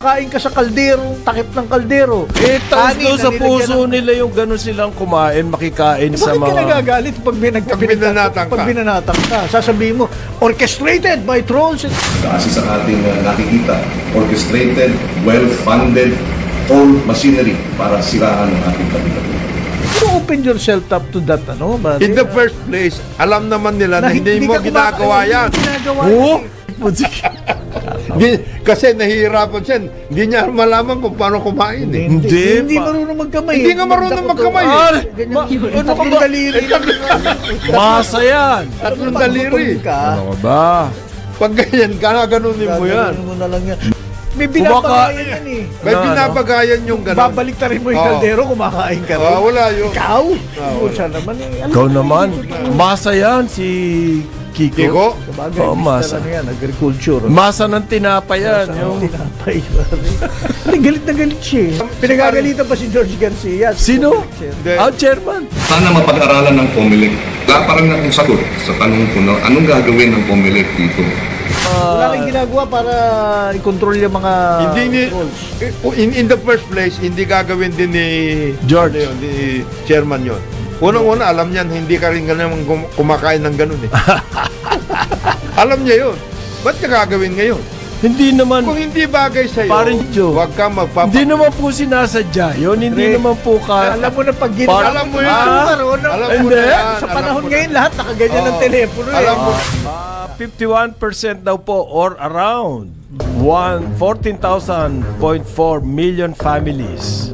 kumakain ka sa kaldero, takip ng kaldero. Tapos doon sa puso nila yung gano'n silang kumain, makikain sa mga... Bakit ka nagagalit pag binanatang ka? Sasabihin mo, orchestrated by trolls. Kasi sa ating nakikita, orchestrated, well-funded, old machinery para siraan ang ating kapitalismo. Open yourself up to that, ano? In the first place, alam naman nila na hindi mo ginagawa yan. Kasi nahihirapan siya. Hindi niya malaman kung paano kumain eh. Hindi marunong magkamay. Hindi nga marunong magkamay. Ano ka ba? Daliri. Masa yan. Tatlong daliri. Ano ba? Pag ganyan, gaganunin mo yan. Gaganunin mo na lang yan. May binabagayan yan eh. May binabagayan yung gano'n. Babalik ta rin mo yung kaldero, kumakain ka rin. Wala yun. Ikaw? Siya naman eh. Ikaw naman. Masa yan si Kiko. Sabagay, masa na yan, agriculture. Masa ng tinapay yan. Masa ng tinapay. Galit na galit siya eh. Pinagagalitan pa si George Garcia. Sino? Chairman. Sana mapag-aralan ng COMELEC. Wala pa rin akong sagot sa tanong ko na anong gagawin ng COMELEC dito. Wala kang ginagawa para i-control yung mga trolls. In the first place, hindi gagawin din ni George, ni chairman yon. Unang-una, alam niyan, hindi ka rin ganun kumakain ng ganun eh. Alam niya yun. Ba't niya gagawin ngayon? Hindi naman. Kung hindi bagay sa'yo, huwag kang magpapa... Hindi naman po sinasadya yun. Hindi naman po ka... Alam mo na pag ginawa. Alam mo yun. Sa panahon ngayon, lahat nakaganyan ng telepono eh. Alam mo. 51% daw po or around 14,000.4 million families.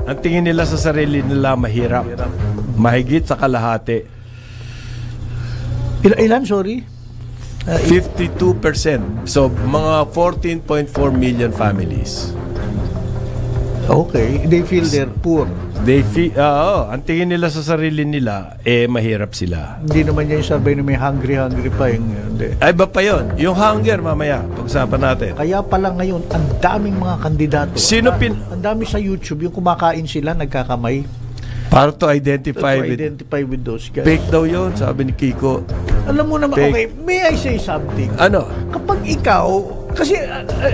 Ang tingin nila sa sarili nila mahirap. Mahigit sa kalahati. Ilan, sorry? 52%. So, mga 14.4 million families. Okay. They feel they're poor. They feel, ang tingin nila sa sarili nila, mahirap sila. Hindi naman yan yung survey na may hungry pa yung... Ay, ba pa yun? Yung hunger, mamaya, pag-usapan natin. Kaya pala ngayon, ang daming mga kandidato. Ang dami sa YouTube, yung kumakain sila, nagkakamay. Para to identify with those guys. Fake daw yun, sabi ni Kiko. Alam mo naman, okay, may I say something? Ano? Kapag ikaw, kasi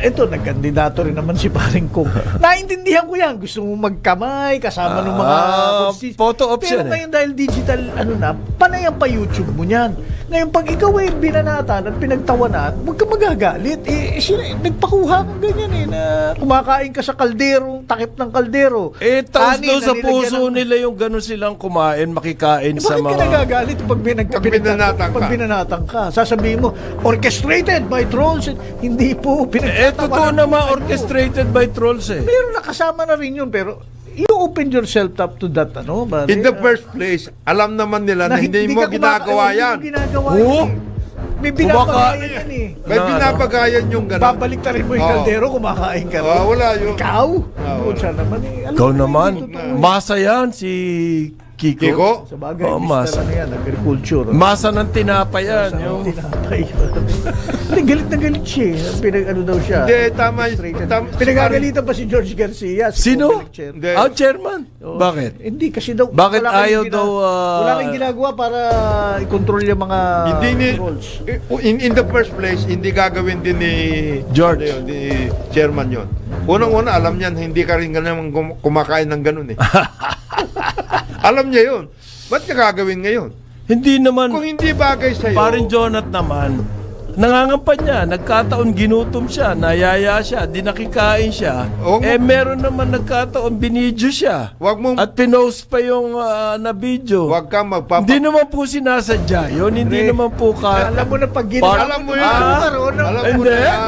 ito, nagkandidato rin naman si Paring Kong. Naintindihan ko yan. Gusto mo magkamay, kasama ng mga... photo option. Pero ngayon dahil digital, panayan pa YouTube mo yan. Ngayon, pag ikaw ay binanatan at pinagtawanan, huwag ka magagalit. Nagpakuha kang ganyan na kumakain ka sa kaldero, takip ng kaldero. Tapos doon sa puso nila yung gano'n silang kumain, makikain sa mga... Bakit ka nagagalit pag binanatan ka? Sasabihin mo, orchestrated by trolls. Hindi po. Totoo naman, orchestrated by trolls eh. Pero nakasama na rin yun, pero you open yourself up to that, ano? In the first place, alam naman nila na hindi mo ginagawa yan. May binabagayan yan eh. May binabagayan yung gano'n. Babalik ta rin mo yung kaldero, kumakain ka rin. Wala yun. Ikaw? Siya naman eh. Ikaw naman. Masa yan si Kiko. Sabagay, masa na yan, agriculture. Masa ng tinapay yan. Tinapay. Galit na galit siya. Pinag-ano daw siya. Hindi, tama. Pinagagalitan pa si George Garcia. Sino? Chairman? Bakit? Hindi, kasi daw... Bakit ayaw daw... Wala kang ginagawa para i-control yung mga trolls. In the first place, hindi gagawin din ni George. Ni chairman yon. Unang-una, alam niyan, hindi ka rin ganun kumakain ng ganun eh. Alam niya yun. Ba't niya gagawin ngayon? Hindi naman. Kung hindi bagay sa'yo... Parin Jonat naman, nangangampan niya, nagkataon ginutom siya, nayaya siya, di nakikain siya. Meron naman nagkataon binidyo siya. At pinost pa yung na video. Huwag kang Hindi naman po sinasadya yun. Hindi naman po ka... Alam mo na pag ginawa. Alam mo yun.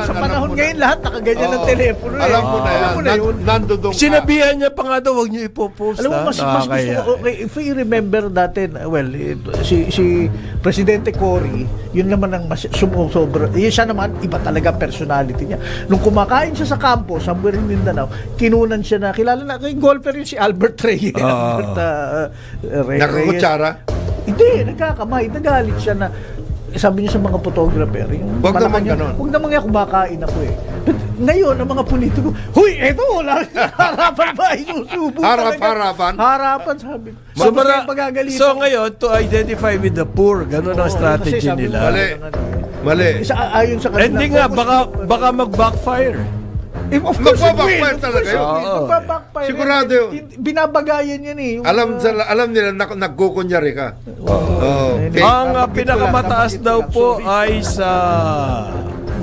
Sa panahon ngayon, lahat nakaganyan ng telepono. Alam mo na yun. Nandudong ka. Sinabihan niya pa nga daw, huwag niyo ipopost. Alam mo, mas gusto ko, if you remember dati, si Presidente Cory, yun naman ang sobra. Siya naman, iba talaga personality niya. Nung kumakain siya sa kampo, somewhere in Mindanao, kinunan siya na, kilala na, yung golfer yun si Albert Reyes. Nakakutsara? Hindi, nagkakamay, nagalit siya na, sabi niya sa mga photographer, wag naman ganun. Huwag naman nga kumakain ako eh. But ngayon, ang mga politiko, huy, eto, harapan ba? Isusubo Harapan? Harapan, sabi. So ngayon, to identify with the poor, ganun ang strategy nila. Mali. Ayon sa kanila. Hindi nga, baka mag-backfire. Of course, Magbabackfire talaga yun. Magbabackfire. Sigurado yun. Binabagayan yan eh. Alam nila nagkukunyari ka. Okay. Ang pinakamataas daw po ay sa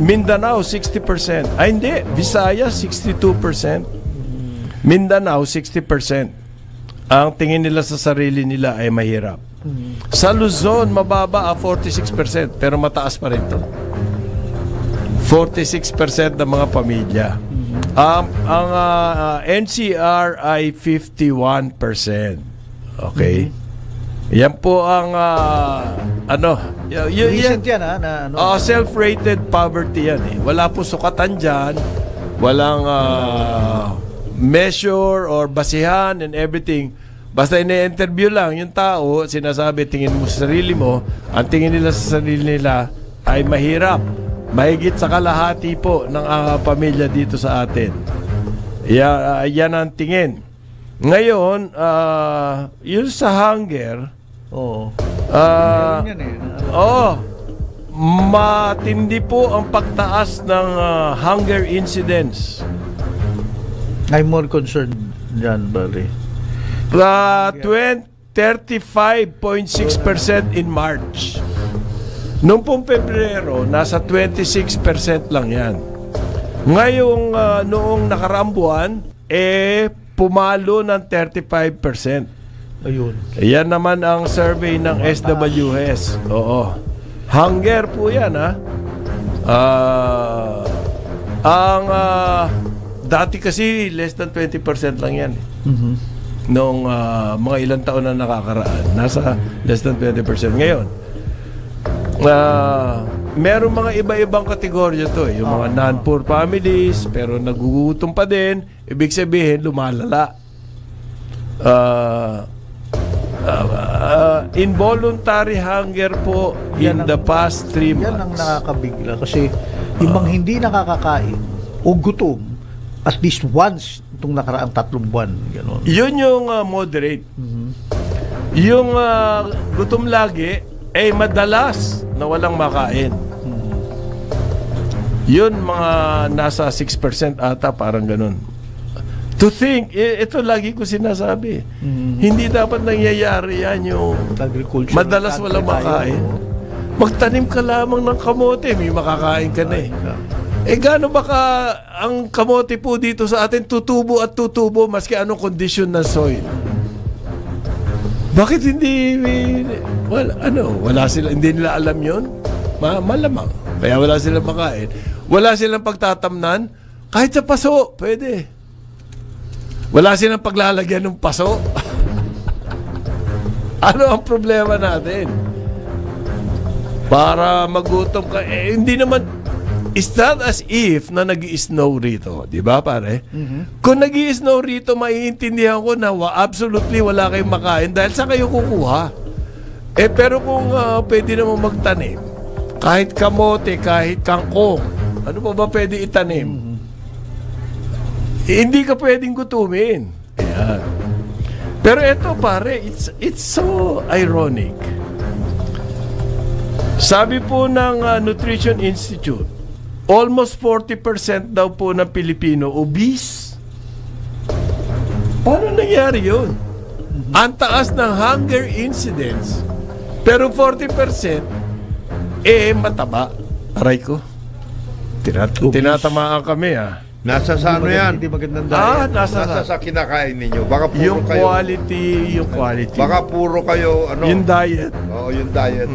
Mindanao, 60%. Ay hindi, Visayas, 62%. Mindanao, 60%. Ang tingin nila sa sarili nila ay mahirap. Sa Luzon, mababa 46%, pero mataas pa rin to. 46% ng mga pamilya. Ang NCR ay 51%. Okay? Yan po ang Recent yan self-rated poverty yan eh. Wala po sukatan dyan. Walang measure or basihan and everything. Basta ine-interview lang yung tao, sinasabi tingin mo sa sarili mo, ang tingin nila sa sarili nila ay mahirap. Mahigit sa kalahati po ng pamilya dito sa atin. Yan ang tingin. Ngayon, yun sa hunger, matindi po ang pagtaas ng hunger incidence. I'm more concerned dyan, Bali. 35.6% in March. Noong pong Pebrero, nasa 26% lang yan. Ngayong noong nakaraang buwan, pumalo ng 35%. Ayun. Yan naman ang survey ng SWS. Oo. Hunger po yan, ha? Dati kasi less than 20% lang yan. Noong mga ilang taon na nakakaraan, nasa less than 20%. Ngayon, meron mga iba-ibang kategorya to yung mga non-poor families pero nagugutom pa din, ibig sabihin lumalala. Involuntary hunger po in the past 3 months. Yan ang nakakabigla kasi yung mga hindi nakakakain o gutom at least once itong nakaraang 3 buwan, gano'n. Yun yung moderate. Yung gutom lagi madalas na walang makain. Yun mga nasa 6% ata, parang ganun. To think, ito lagi ko sinasabi. Hindi dapat nangyayari yan yung madalas walang makain. Magtanim ka lamang ng kamote, may makakain ka na eh. Gaano baka ang kamote po dito sa atin tutubo at tutubo maski anong kondisyon ng soil? Bakit hindi wala sila, hindi nila alam yun? Malamang. Kaya wala silang makain. Wala silang pagtatamnan. Kahit sa paso, pwede. Wala silang paglalagyan ng paso. Ano ang problema natin? Para magutom ka. Hindi naman, it's not as if na nag-i-snow rito. Di ba, pare? Kung nag-i-snow rito, maiintindihan ko na absolutely wala kayong makain dahil sa kayo kukuha. Pero kung pwede naman magtanim, kahit kamote, kahit kangkong, ano pa ba pwede itanim? Hindi ka pwedeng gutumin. Ayan. Pero ito, pare, it's so ironic. Sabi po ng Nutrition Institute, almost 40% daw po ng Pilipino obese. Paano nangyari yun? Ang taas ng hunger incidence, pero 40% mataba. Aray ko. Tinatamaan kami Nasa sa ano yan? Hindi magandang diet. Nasa sa kinakain ninyo. Baka puro yung kayo. quality. Baka puro kayo yung diet. Oo, yung diet.